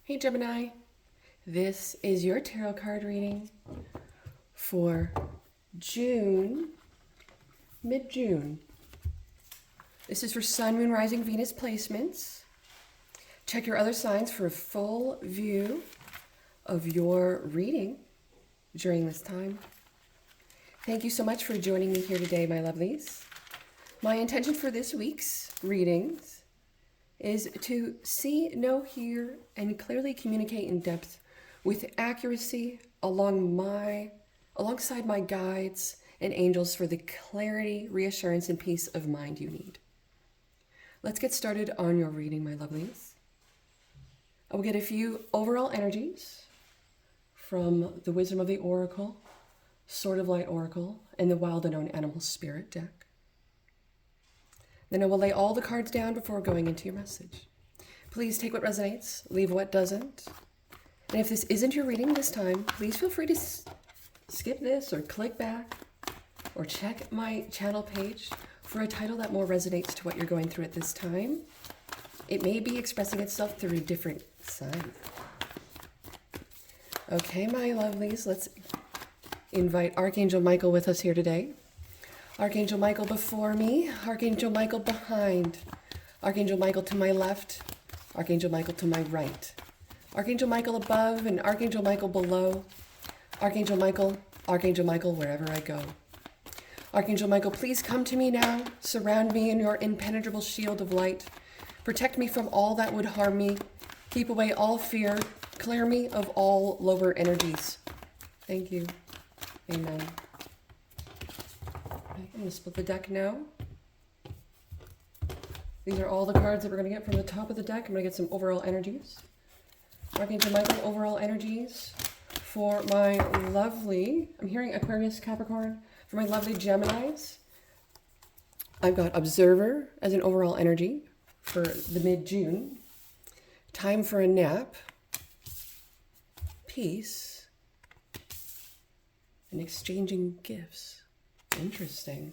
Hey Gemini, this is your tarot card reading for June, mid-June. This is for Sun, Moon, Rising, Venus placements. Check your other signs for a full view of your reading during this time. Thank you so much for joining me here today, my lovelies. My intention for this week's readings is to see, know, hear, and clearly communicate in depth with accuracy alongside my guides and angels for the clarity, reassurance, and peace of mind you need. Let's get started on your reading, my lovelies. I will get a few overall energies from the Wisdom of the Oracle, Sword of Light Oracle, and the Wild Unknown Animal Spirit deck. Then I will lay all the cards down before going into your message. Please take what resonates, leave what doesn't. And if this isn't your reading this time, please feel free to skip this or click back or check my channel page for a title that more resonates to what you're going through at this time. It may be expressing itself through a different sign. Okay, my lovelies, let's invite Archangel Michael with us here today. Archangel Michael before me, Archangel Michael behind, Archangel Michael to my left, Archangel Michael to my right, Archangel Michael above and Archangel Michael below, Archangel Michael wherever I go. Archangel Michael, please come to me now, surround me in your impenetrable shield of light, protect me from all that would harm me, keep away all fear, clear me of all lower energies. Thank you. Amen. I'm going to split the deck now. These are all the cards that we're going to get from the top of the deck. I'm going to get some overall energies. Archangel Michael, overall energies for my lovely, I'm hearing Aquarius, Capricorn, for my lovely Geminis. I've got Observer as an overall energy for the mid-June. Time for a nap. Peace. And exchanging gifts. Interesting.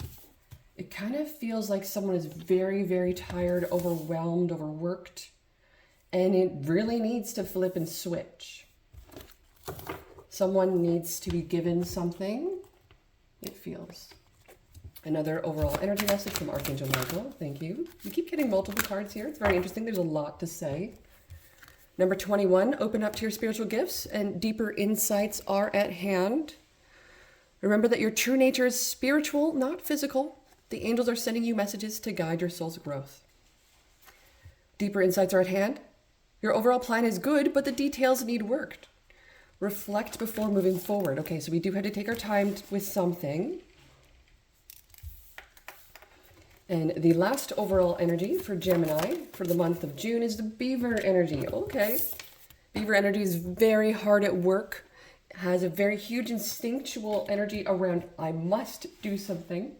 It kind of feels like someone is very, very tired, overwhelmed, overworked, and it really needs to flip and switch. Someone needs to be given something, it feels. Another overall energy message from Archangel Michael. Thank you. We keep getting multiple cards here. It's very interesting. There's a lot to say. Number 21, open up to your spiritual gifts and deeper insights are at hand. Remember that your true nature is spiritual, not physical. The angels are sending you messages to guide your soul's growth. Deeper insights are at hand. Your overall plan is good, but the details need work. Reflect before moving forward. Okay, so we do have to take our time with something. And the last overall energy for Gemini for the month of June is the Beaver energy. Okay. Beaver energy is very hard at work. Has a very huge instinctual energy around I must do something,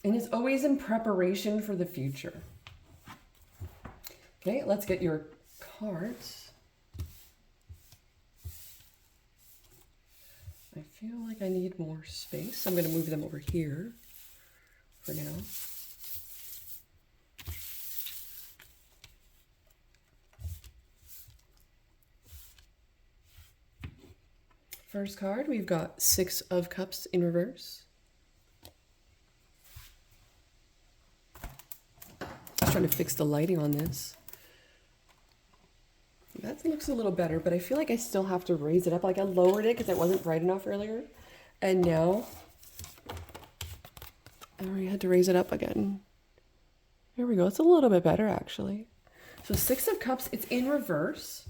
and is always in preparation for the future. Okay, let's get your cards. I feel like I need more space. I'm going to move them over here for now. First card, we've got Six of Cups in reverse. Just trying to fix the lighting on this. That looks a little better, but I feel like I still have to raise it up. Like I lowered it because it wasn't bright enough earlier. And now I already had to raise it up again. There we go. It's a little bit better actually. So Six of Cups, it's in reverse.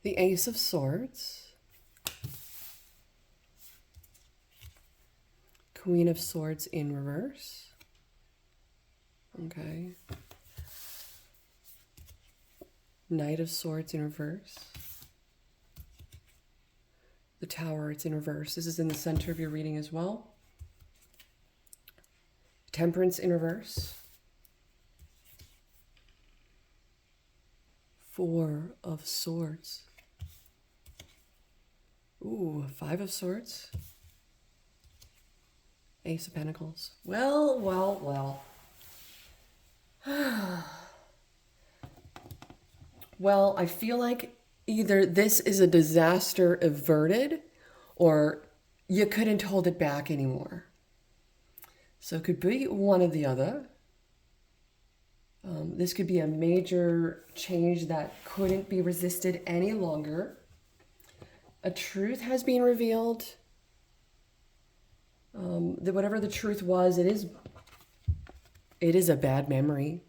The Ace of Swords, Queen of Swords in reverse, okay, Knight of Swords in reverse, the Tower, it's in reverse. This is in the center of your reading as well. Temperance in reverse, Four of Swords. Ooh, Five of Swords. Ace of Pentacles. Well. Well, I feel like either this is a disaster averted or you couldn't hold it back anymore. So it could be one or the other. This could be a major change that couldn't be resisted any longer. A truth has been revealed. That whatever the truth was, it is a bad memory.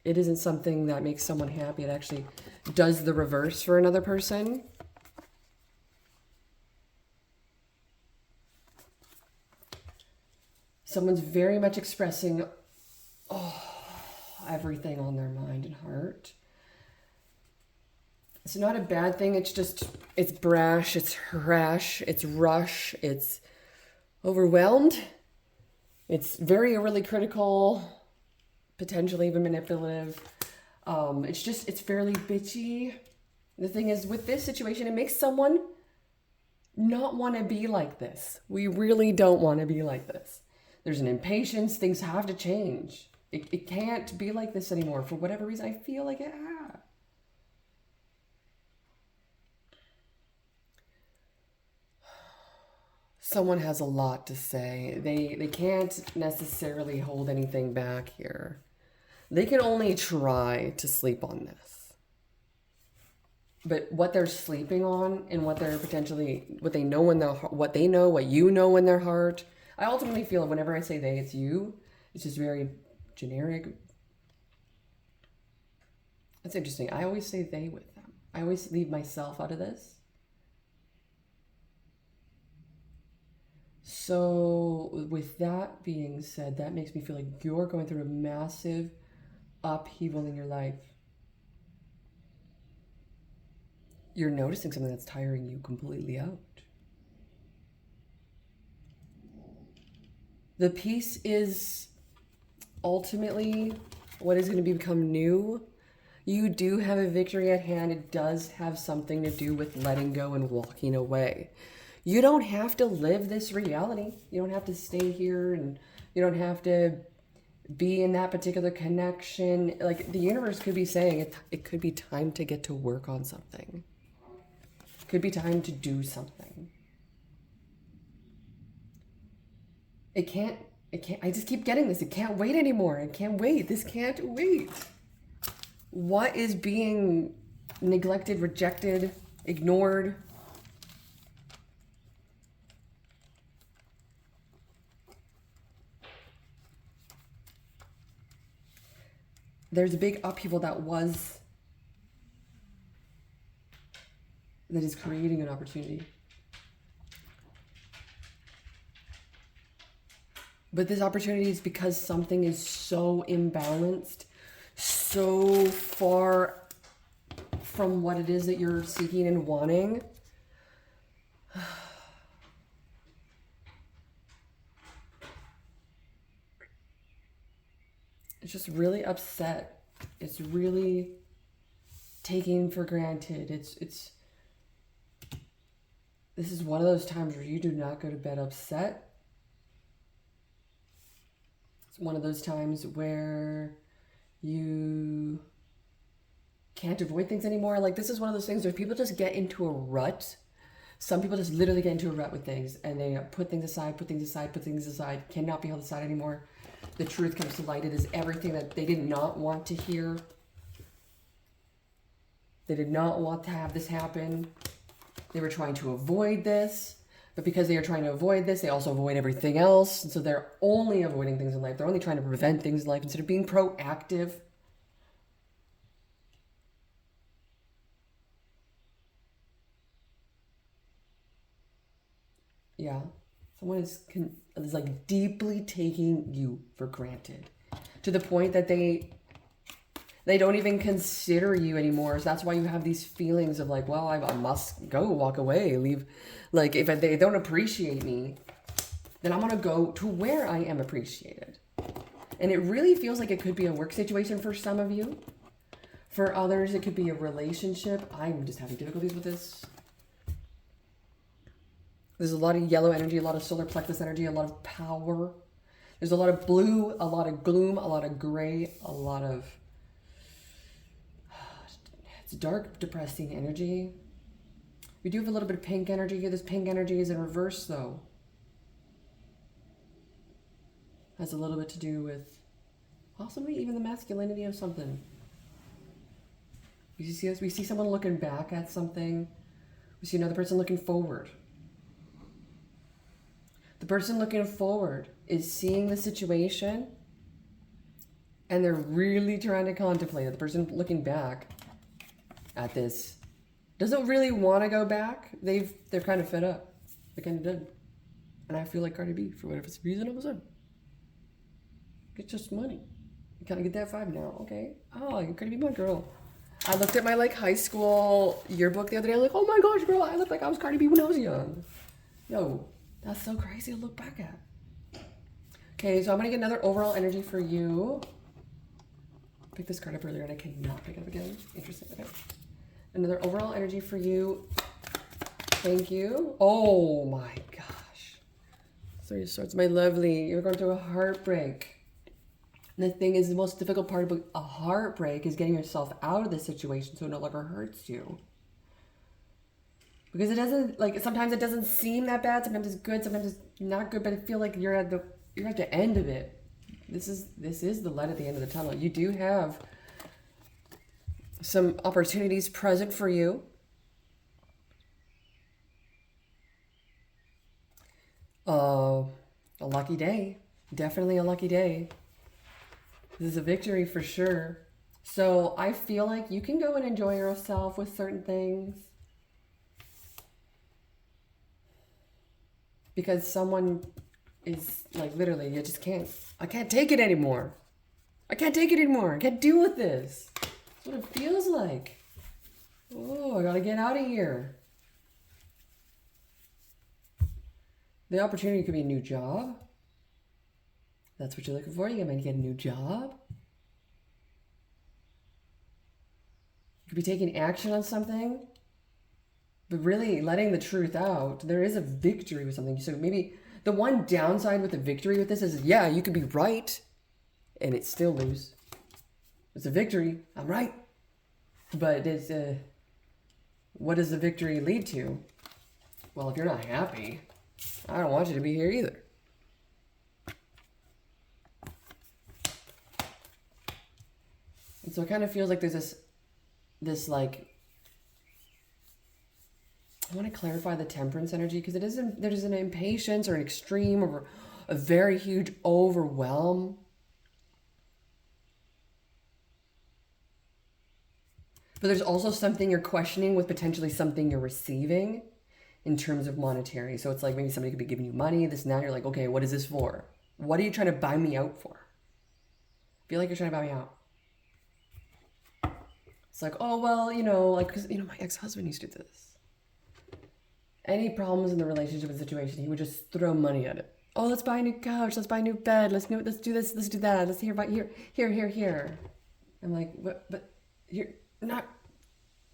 It isn't something that makes someone happy. It actually does the reverse for another person. Someone's very much expressing everything on their mind and heart. It's not a bad thing. It's brash, it's rash, it's rush, it's overwhelmed. It's very overly critical, potentially even manipulative. It's fairly bitchy. The thing is, with this situation, it makes someone not want to be like this. We really don't want to be like this. There's an impatience. Things have to change. It can't be like this anymore. For whatever reason, I feel like it has. Someone has a lot to say. They can't necessarily hold anything back here. They can only try to sleep on this. But what they're sleeping on and what they're what they know in their what they know, what you know in their heart. I ultimately feel whenever I say they, it's you. It's just very generic. That's interesting. I always say they with them. I always leave myself out of this. So with that being said, that makes me feel like you're going through a massive upheaval in your life. You're noticing something that's tiring you completely out. The peace is ultimately what is going to become new. You do have a victory at hand. It does have something to do with letting go and walking away. You don't have to live this reality. You don't have to stay here, and you don't have to be in that particular connection. Like, the universe could be saying it could be time to get to work on something. It could be time to do something. It can't, I just keep getting this. It can't wait anymore. It can't wait. This can't wait. What is being neglected, rejected, ignored? There's a big upheaval that is creating an opportunity. But this opportunity is because something is so imbalanced, so far from what it is that you're seeking and wanting. It's just really upset. It's really taken for granted. This is one of those times where you do not go to bed upset. It's one of those times where you can't avoid things anymore. Like, this is one of those things where people just get into a rut. Some people just literally get into a rut with things, and they put things aside, cannot be held aside anymore. The truth comes to light. It is everything that they did not want to hear. They did not want to have this happen. They were trying to avoid this. But because they are trying to avoid this, they also avoid everything else. And so they're only avoiding things in life. They're only trying to prevent things in life instead of being proactive. Yeah. Someone is like deeply taking you for granted to the point that they don't even consider you anymore. So that's why you have these feelings of like, well, I must go, walk away, leave. Like, if they don't appreciate me, then I'm going to go to where I am appreciated. And it really feels like it could be a work situation for some of you. For others, it could be a relationship. I'm just having difficulties with this. There's a lot of yellow energy, a lot of solar plexus energy, a lot of power. There's a lot of blue, a lot of gloom, a lot of gray, a lot of It's dark, depressing energy. We do have a little bit of pink energy here. This pink energy is in reverse, though. Has a little bit to do with possibly even the masculinity of something. We see someone looking back at something. We see another person looking forward. The person looking forward is seeing the situation and they're really trying to contemplate it. The person looking back at this doesn't really want to go back. They're kind of fed up. They're kind of done. And I feel like Cardi B, for whatever reason, all of a sudden. It's just money. You kind of get that vibe now. Okay. Oh, you're Cardi B, my girl. I looked at my like high school yearbook the other day. I'm like, oh my gosh, girl, I look like I was Cardi B when I was young. Yo, that's so crazy to look back at. Okay, so I'm going to get another overall energy for you. I picked this card up earlier and I cannot pick it up again. Interesting. Okay. Another overall energy for you. Thank you. Oh my gosh. Three of Swords, my lovely. You're going through a heartbreak. And the thing is, the most difficult part about a heartbreak is getting yourself out of the situation so it no longer hurts you. Because it doesn't, like, sometimes it doesn't seem that bad. Sometimes it's good. Sometimes it's not good. But I feel like you're at the end of it. This is the light at the end of the tunnel. You do have some opportunities present for you. A lucky day. Definitely a lucky day. This is a victory for sure. So I feel like you can go and enjoy yourself with certain things. Because someone is like, literally, you just can't. I can't take it anymore. I can't take it anymore. I can't deal with this. That's what it feels like. Oh, I gotta get out of here. The opportunity could be a new job. That's what you're looking for. You might get a new job. You could be taking action on something, but really letting the truth out. There is a victory with something. So maybe the one downside with the victory with this is, yeah, you could be right and it still lose. It's a victory. I'm right. But it's what does the victory lead to? Well, if you're not happy, I don't want you to be here either. And so it kind of feels like there's this like, I want to clarify the temperance energy because there's an impatience or an extreme or a very huge overwhelm. But there's also something you're questioning with potentially something you're receiving in terms of monetary. So it's like maybe somebody could be giving you money, this and that. You're like, okay, what is this for? What are you trying to buy me out for? I feel like you're trying to buy me out. It's like, oh, well, you know, like, because, you know, my ex-husband used to do this. Any problems in the relationship and situation, he would just throw money at it. Oh, let's buy a new couch. Let's buy a new bed. Let's do this. Let's do that. Let's hear about here. I'm like, what? But you're not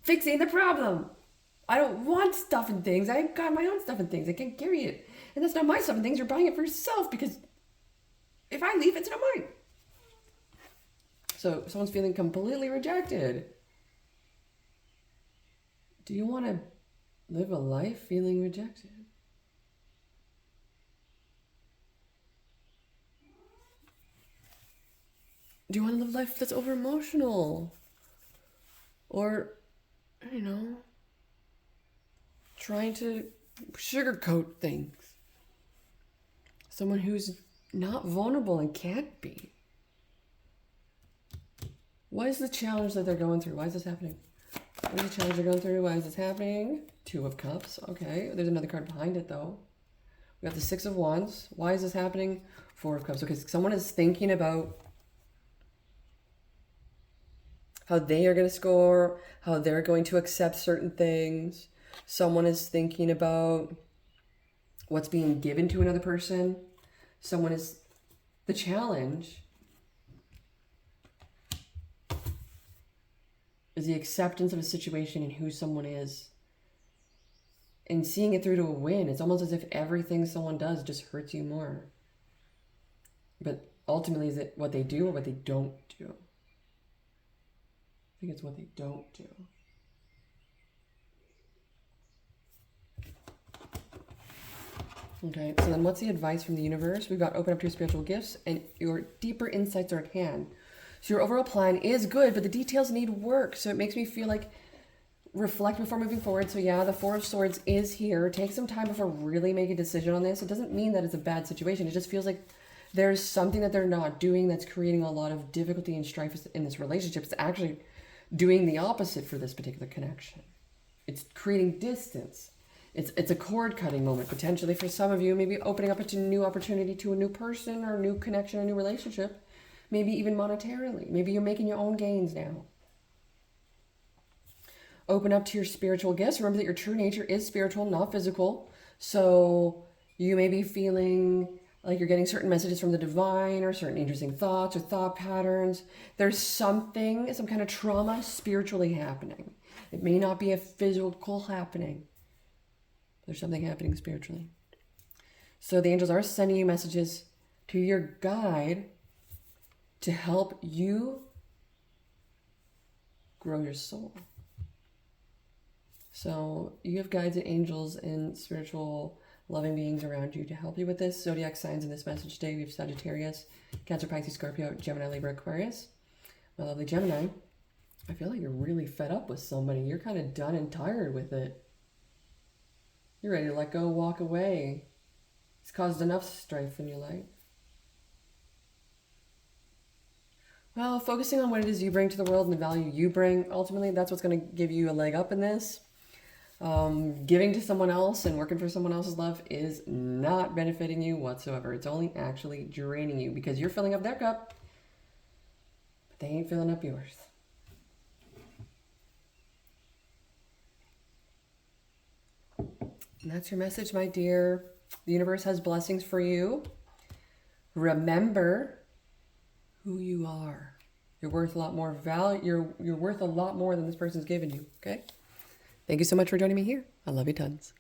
fixing the problem. I don't want stuff and things. I got my own stuff and things. I can't carry it. And that's not my stuff and things. You're buying it for yourself because if I leave, it's not mine. So someone's feeling completely rejected. Do you want to live a life feeling rejected? Do you want to live a life that's over emotional? Or, you know, trying to sugarcoat things? Someone who's not vulnerable and can't be. What is the challenge that they're going through? Why is this happening? What is the challenge they're going through? Why is this happening? Two of Cups. Okay. There's another card behind it, though. We got the Six of Wands. Why is this happening? Four of Cups. Okay, someone is thinking about how they are going to score, how they're going to accept certain things. Someone is thinking about what's being given to another person. Someone is... The challenge is the acceptance of a situation and who someone is and seeing it through to a win. It's almost as if everything someone does just hurts you more. But ultimately, is it what they do or what they don't do? I think it's what they don't do. Okay, so then what's the advice from the universe? We've got open up to your spiritual gifts and your deeper insights are at hand. So your overall plan is good, but the details need work. So it makes me feel like reflect before moving forward. So yeah, the Four of Swords is here. Take some time before really making a decision on this. It doesn't mean that it's a bad situation. It just feels like there's something that they're not doing that's creating a lot of difficulty and strife in this relationship. It's actually doing the opposite for this particular connection. It's creating distance. It's a cord cutting moment potentially for some of you, maybe opening up a new opportunity to a new person or a new connection, a new relationship, maybe even monetarily. Maybe you're making your own gains now. Open up to your spiritual gifts. Remember that your true nature is spiritual, not physical. So you may be feeling like you're getting certain messages from the divine or certain interesting thoughts or thought patterns. There's something, some kind of trauma spiritually happening. It may not be a physical happening. There's something happening spiritually. So the angels are sending you messages to your guide to help you grow your soul. So you have guides and angels and spiritual loving beings around you to help you with this. Zodiac signs in this message today. We have Sagittarius, Cancer, Pisces, Scorpio, Gemini, Libra, Aquarius. My lovely Gemini, I feel like you're really fed up with somebody. You're kind of done and tired with it. You're ready to let go, walk away. It's caused enough strife in your life. Well, focusing on what it is you bring to the world and the value you bring, ultimately that's what's going to give you a leg up in this. Giving to someone else and working for someone else's love is not benefiting you whatsoever. It's only actually draining you because you're filling up their cup, but they ain't filling up yours. And that's your message, my dear. The universe has blessings for you. Remember who you are. You're worth a lot more value. You're worth a lot more than this person's given you, okay? Thank you so much for joining me here. I love you tons.